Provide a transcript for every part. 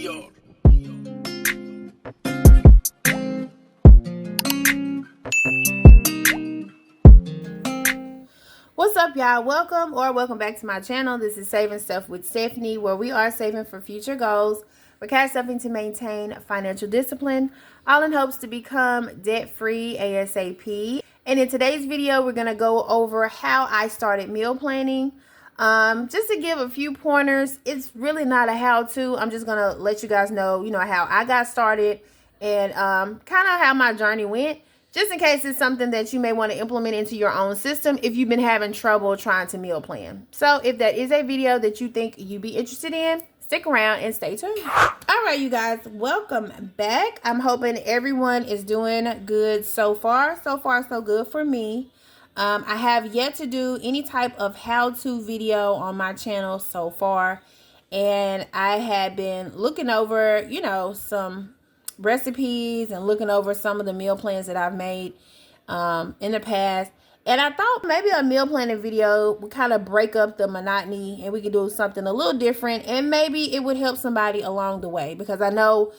What's up, y'all? Welcome back to my channel. This is Saving Stuff with Stephanie, where we are saving for future goals. We're cash stuffing to maintain financial discipline, all in hopes to become debt-free ASAP. And in today's video, we're going to go over how I started meal planning. Just to give a few pointers, it's really not a how-to. I'm just going to let you guys know, how I got started and kind of how my journey went. Just in case it's something that you may want to implement into your own system if you've been having trouble trying to meal plan. So if that is a video that you think you'd be interested in, stick around and stay tuned. All right, you guys, welcome back. I'm hoping everyone is doing good so far. So far, so good for me. I have yet to do any type of how-to video on my channel so far. And I had been looking over, some recipes and looking over some of the meal plans that I've made in the past, and I thought maybe a meal planning video would kind of break up the monotony and we could do something a little different, and maybe it would help somebody along the way, because I know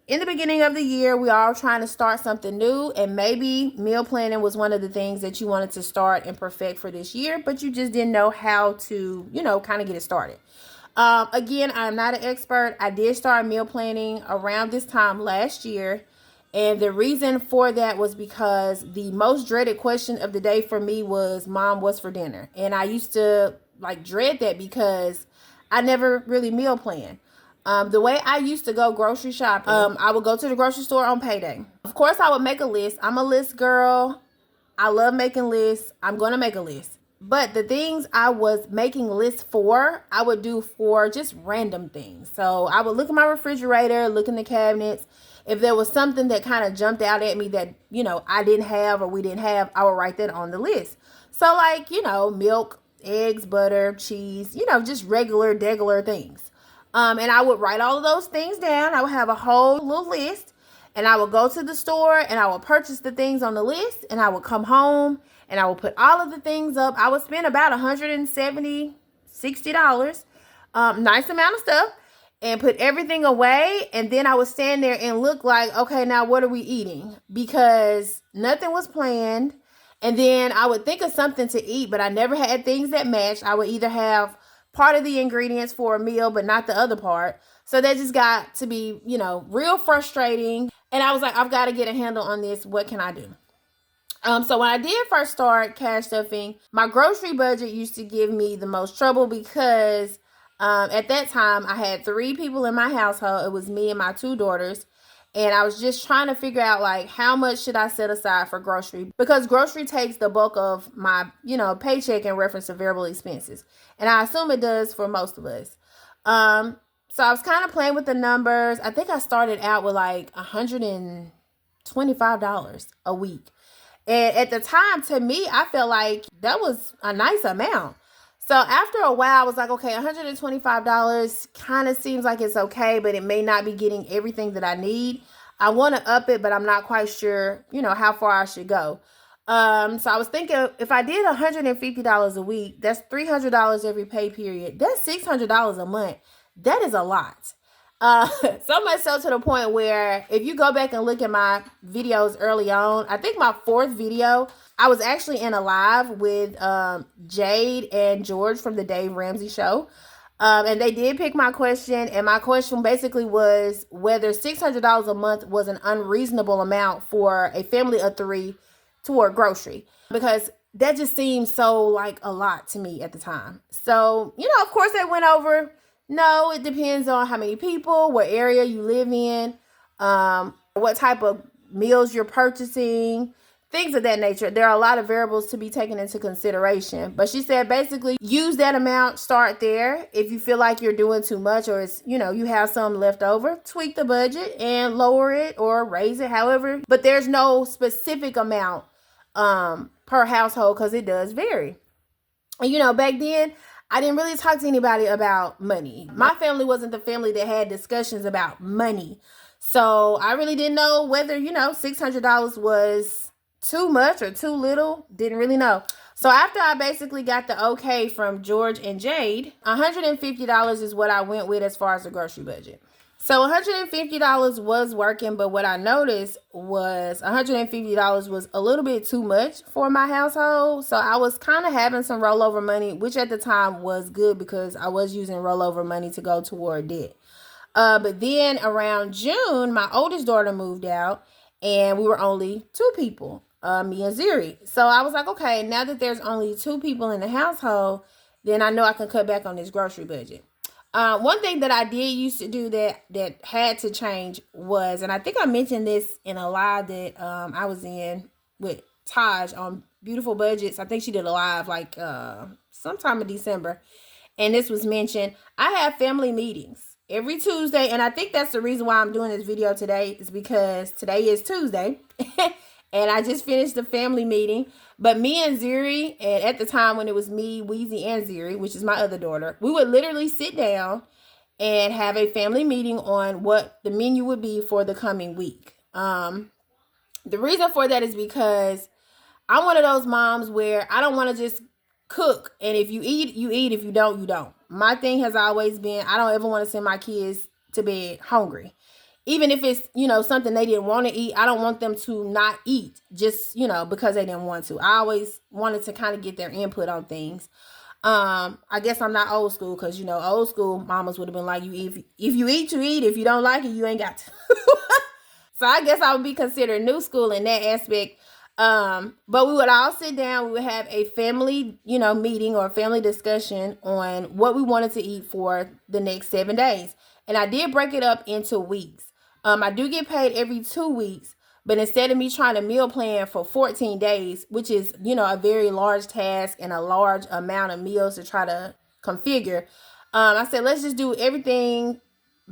in the beginning of the year we are all trying to start something new, and maybe meal planning was one of the things that you wanted to start and perfect for this year, but you just didn't know how to kind of get it started. Again, I'm not an expert. I did start meal planning around this time last year. And the reason for that was because the most dreaded question of the day for me was, Mom, what's for dinner? And I used to dread that because I never really meal planned. The way I used to go grocery shopping, I would go to the grocery store on payday. Of course, I would make a list. I'm a list girl. I love making lists. I'm going to make a list. But the things I was making lists for, I would do for just random things. So I would look at my refrigerator, look in the cabinets. If there was something that kind of jumped out at me that, I didn't have or we didn't have, I would write that on the list. So milk, eggs, butter, cheese, just regular things. And I would write all of those things down. I would have a whole little list, and I would go to the store and I would purchase the things on the list, and I would come home and I will put all of the things up. I would spend about $170, $60, nice amount of stuff, and put everything away. And then I would stand there and look like, okay, now what are we eating? Because nothing was planned. And then I would think of something to eat, but I never had things that matched. I would either have part of the ingredients for a meal, but not the other part. So that just got to be, real frustrating. And I was like, I've got to get a handle on this. What can I do? So when I did first start cash stuffing, my grocery budget used to give me the most trouble because at that time I had 3 people in my household. It was me and my 2 daughters. And I was just trying to figure out how much should I set aside for grocery, because grocery takes the bulk of my, paycheck in reference to variable expenses. And I assume it does for most of us. So I was kind of playing with the numbers. I think I started out with $125 a week. And at the time, to me, I felt like that was a nice amount. So after a while, I was like, okay, $125 kind of seems like it's okay, but it may not be getting everything that I need. I want to up it, but I'm not quite sure, how far I should go. So I was thinking, if I did $150 a week, that's $300 every pay period. That's $600 a month. That is a lot. So much so to the point where if you go back and look at my videos early on, I think my 4th video, I was actually in a live with Jade and George from the Dave Ramsey Show. And they did pick my question. And my question basically was whether $600 a month was an unreasonable amount for a family of 3 toward grocery. Because that just seemed so a lot to me at the time. So, of course they went over. No, it depends on how many people, what area you live in, what type of meals you're purchasing, things of that nature. There are a lot of variables to be taken into consideration. But she said basically use that amount, start there. If you feel like you're doing too much, or it's, you have some left over, tweak the budget and lower it or raise it, however. But there's no specific amount per household, because it does vary. And, back then, I didn't really talk to anybody about money. My family wasn't the family that had discussions about money. So I really didn't know whether, $600 was too much or too little. Didn't really know. So after I basically got the okay from George and Jade, $150 is what I went with as far as the grocery budget. So $150 was working, but what I noticed was $150 was a little bit too much for my household. So I was kind of having some rollover money, which at the time was good because I was using rollover money to go toward debt. But then around June, my oldest daughter moved out, and we were only two people, me and Ziri. So I was like, okay, now that there's only two people in the household, then I know I can cut back on this grocery budget. One thing that I did used to do that had to change was, and I think I mentioned this in a live that I was in with Taj on Beautiful Budgets. I think she did a live like sometime in December, and this was mentioned. I have family meetings every Tuesday, and I think that's the reason why I'm doing this video today is because today is Tuesday, and I just finished the family meeting. But me and Ziri, and at the time when it was me, Weezy, and Ziri, which is my other daughter, we would literally sit down and have a family meeting on what the menu would be for the coming week. The reason for that is because I'm one of those moms where I don't want to just cook, and if you eat, you eat. If you don't, you don't. My thing has always been I don't ever want to send my kids to bed hungry. Even if it's, something they didn't want to eat, I don't want them to not eat just, because they didn't want to. I always wanted to kind of get their input on things. I guess I'm not old school because, old school mamas would have been like, if you eat, you eat. If you don't like it, you ain't got to. So I guess I would be considered new school in that aspect. But we would all sit down. We would have a family, meeting or family discussion on what we wanted to eat for the next 7 days. And I did break it up into weeks. I do get paid every 2 weeks, but instead of me trying to meal plan for 14 days, which is, a very large task and a large amount of meals to try to configure, I said, let's just do everything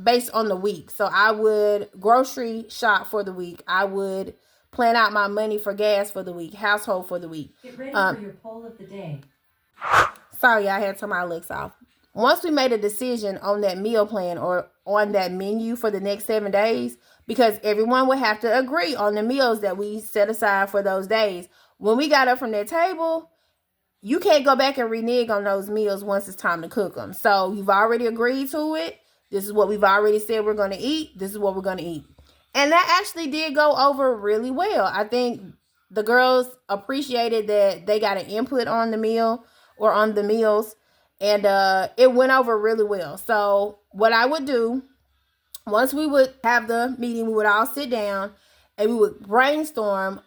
based on the week. So I would grocery shop for the week. I would plan out my money for gas for the week, household for the week. Get ready for your poll of the day. Sorry, I had to turn my Alexa off. Once we made a decision on that meal plan or on that menu for the next 7 days, because everyone would have to agree on the meals that we set aside for those days. When we got up from that table, you can't go back and renege on those meals once it's time to cook them. So you've already agreed to it. This is what we've already said we're going to eat. This is what we're going to eat. And that actually did go over really well. I think the girls appreciated that they got an input on the meal or on the meals. And it went over really well. So what I would do, once we would have the meeting, we would all sit down and we would brainstorm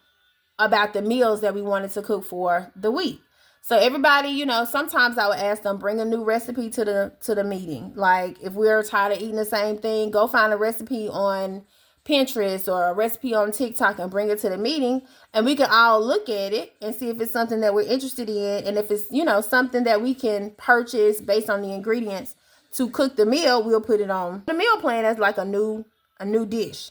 about the meals that we wanted to cook for the week. So everybody, sometimes I would ask them, bring a new recipe to the meeting. Like if we're tired of eating the same thing, go find a recipe on Pinterest or a recipe on TikTok and bring it to the meeting, and we can all look at it and see if it's something that we're interested in, and if it's something that we can purchase based on the ingredients to cook the meal, we'll put it on the meal plan as like a new dish.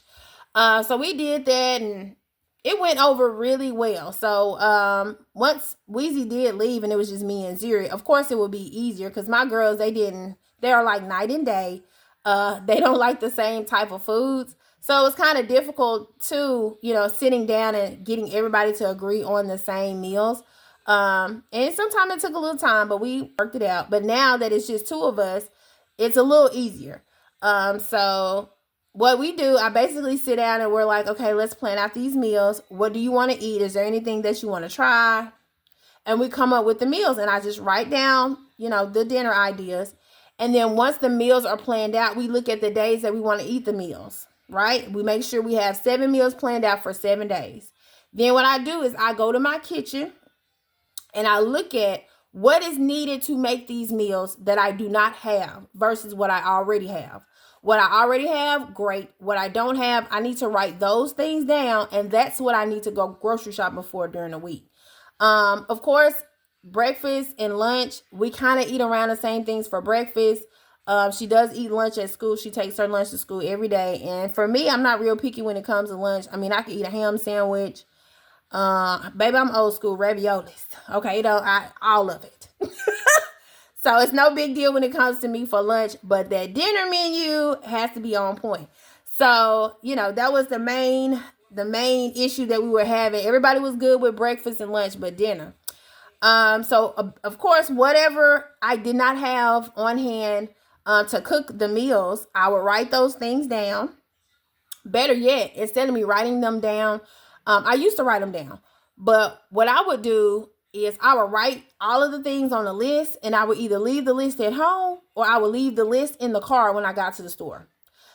So we did that, and it went over really well. So once Weezy did leave and it was just me and Ziri, of course it would be easier because my girls, they are like night and day. They don't like the same type of foods. So it was kind of difficult too, sitting down and getting everybody to agree on the same meals. And sometimes it took a little time, but we worked it out. But now that it's just two of us, it's a little easier. So what we do, I basically sit down and we're like, okay, let's plan out these meals. What do you want to eat? Is there anything that you want to try? And we come up with the meals, and I just write down, the dinner ideas. And then once the meals are planned out, we look at the days that we want to eat the meals. Right? We make sure we have 7 meals planned out for 7 days. Then what I do is I go to my kitchen and I look at what is needed to make these meals that I do not have versus what I already have. What I already have, great. What I don't have, I need to write those things down, and that's what I need to go grocery shopping for during the week. Of course, breakfast and lunch, we kind of eat around the same things for breakfast. She does eat lunch at school. She takes her lunch to school every day. And for me, I'm not real picky when it comes to lunch. I mean, I can eat a ham sandwich. Baby, I'm old school, raviolis. Okay, all of it. So it's no big deal when it comes to me for lunch. But that dinner menu has to be on point. So, that was the main issue that we were having. Everybody was good with breakfast and lunch, but dinner. So of course, whatever I did not have on hand, to cook the meals, I would write those things down. Better yet, instead of me writing them down, I used to write them down. But what I would do is I would write all of the things on the list, and I would either leave the list at home or I would leave the list in the car when I got to the store.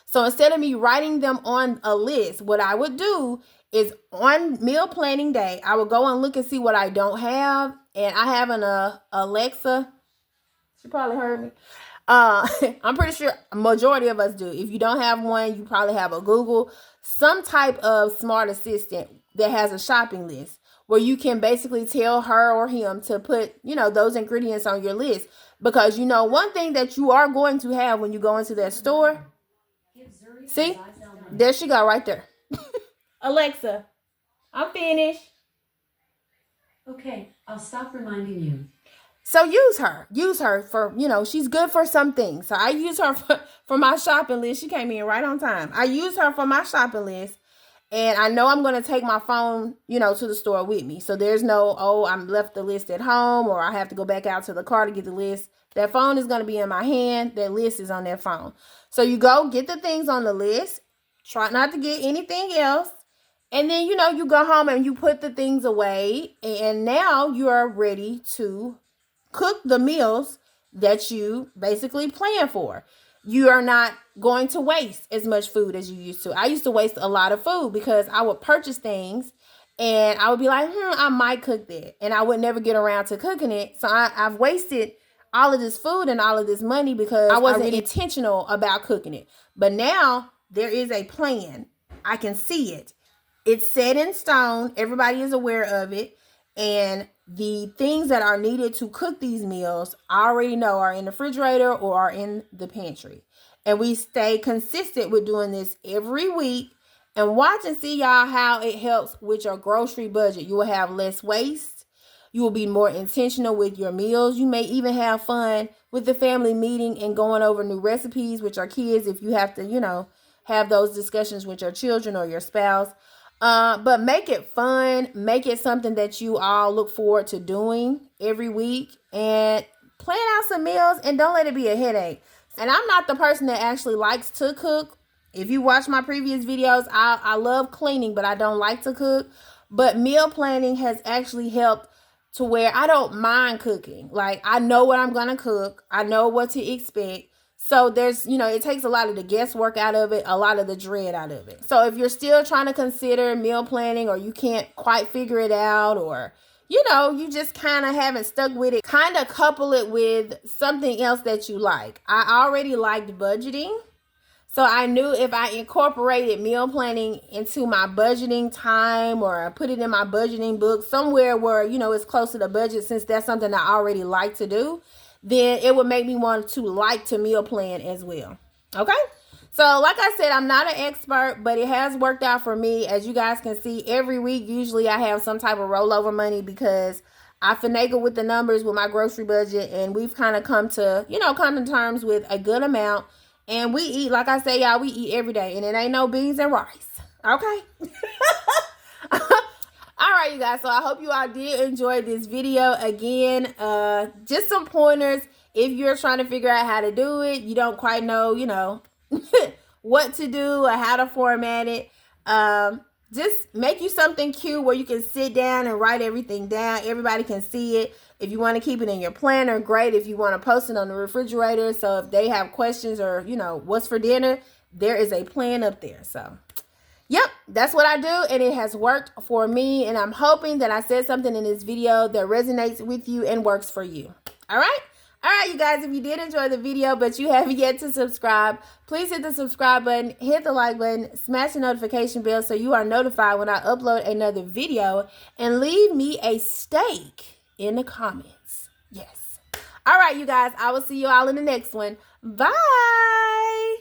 So instead of me writing them on a list, what I would do is on meal planning day, I would go and look and see what I don't have. And I have an Alexa. She probably heard me. I'm pretty sure a majority of us do. If you don't have one, you probably have a Google, some type of smart assistant that has a shopping list where you can basically tell her or him to put, those ingredients on your list. Because, one thing that you are going to have when you go into that store. See, there she go right there. Alexa, I'm finished. Okay, I'll stop reminding you. So use her for, she's good for some things. So I use her for my shopping list. She came in right on time. I use her for my shopping list, and I know I'm going to take my phone, to the store with me. So there's no, I'm left the list at home, or I have to go back out to the car to get the list. That phone is going to be in my hand. That list is on that phone. So you go get the things on the list. Try not to get anything else. And then, you go home and you put the things away. And now you are ready to cook the meals that you basically plan for. You are not going to waste as much food as you used to. I used to waste a lot of food because I would purchase things and I would be like, I might cook that. And I would never get around to cooking it. So I've wasted all of this food and all of this money because I wasn't intentional about cooking it. But now there is a plan. I can see it. It's set in stone. Everybody is aware of it. And the things that are needed to cook these meals, I already know are in the refrigerator or are in the pantry. And we stay consistent with doing this every week. And watch and see, y'all, how it helps with your grocery budget. You will have less waste. You will be more intentional with your meals. You may even have fun with the family meeting and going over new recipes with your kids if you have to, have those discussions with your children or your spouse. But make it fun. Make it something that you all look forward to doing every week. And plan out some meals and don't let it be a headache. And I'm not the person that actually likes to cook. If you watch my previous videos, I love cleaning, but I don't like to cook. But meal planning has actually helped to where I don't mind cooking. Like, I know what I'm going to cook. I know what to expect. So there's, it takes a lot of the guesswork out of it, a lot of the dread out of it. So if you're still trying to consider meal planning, or you can't quite figure it out, or, you just kind of haven't stuck with it, kind of couple it with something else that you like. I already liked budgeting. So I knew if I incorporated meal planning into my budgeting time, or put it in my budgeting book somewhere where, it's close to the budget, since that's something I already like to do, then it would make me want to like to meal plan as well. Okay? So like I said, I'm not an expert, but it has worked out for me. As you guys can see, every week, usually I have some type of rollover money because I finagle with the numbers with my grocery budget, and we've kind of come to terms with a good amount. And we eat, like I say, y'all, we eat every day, and it ain't no beans and rice. Okay? All right, you guys. So I hope you all did enjoy this video. Again, just some pointers if you're trying to figure out how to do it. You don't quite know, what to do or how to format it. Just make you something cute where you can sit down and write everything down. Everybody can see it. If you want to keep it in your planner, great. If you want to post it on the refrigerator, so if they have questions or, what's for dinner, there is a plan up there. So, yep, that's what I do, and it has worked for me, and I'm hoping that I said something in this video that resonates with you and works for you. All right? All right, you guys, if you did enjoy the video, but you haven't yet to subscribe, please hit the subscribe button, hit the like button, smash the notification bell so you are notified when I upload another video, and leave me a steak in the comments. Yes. All right, you guys, I will see you all in the next one. Bye.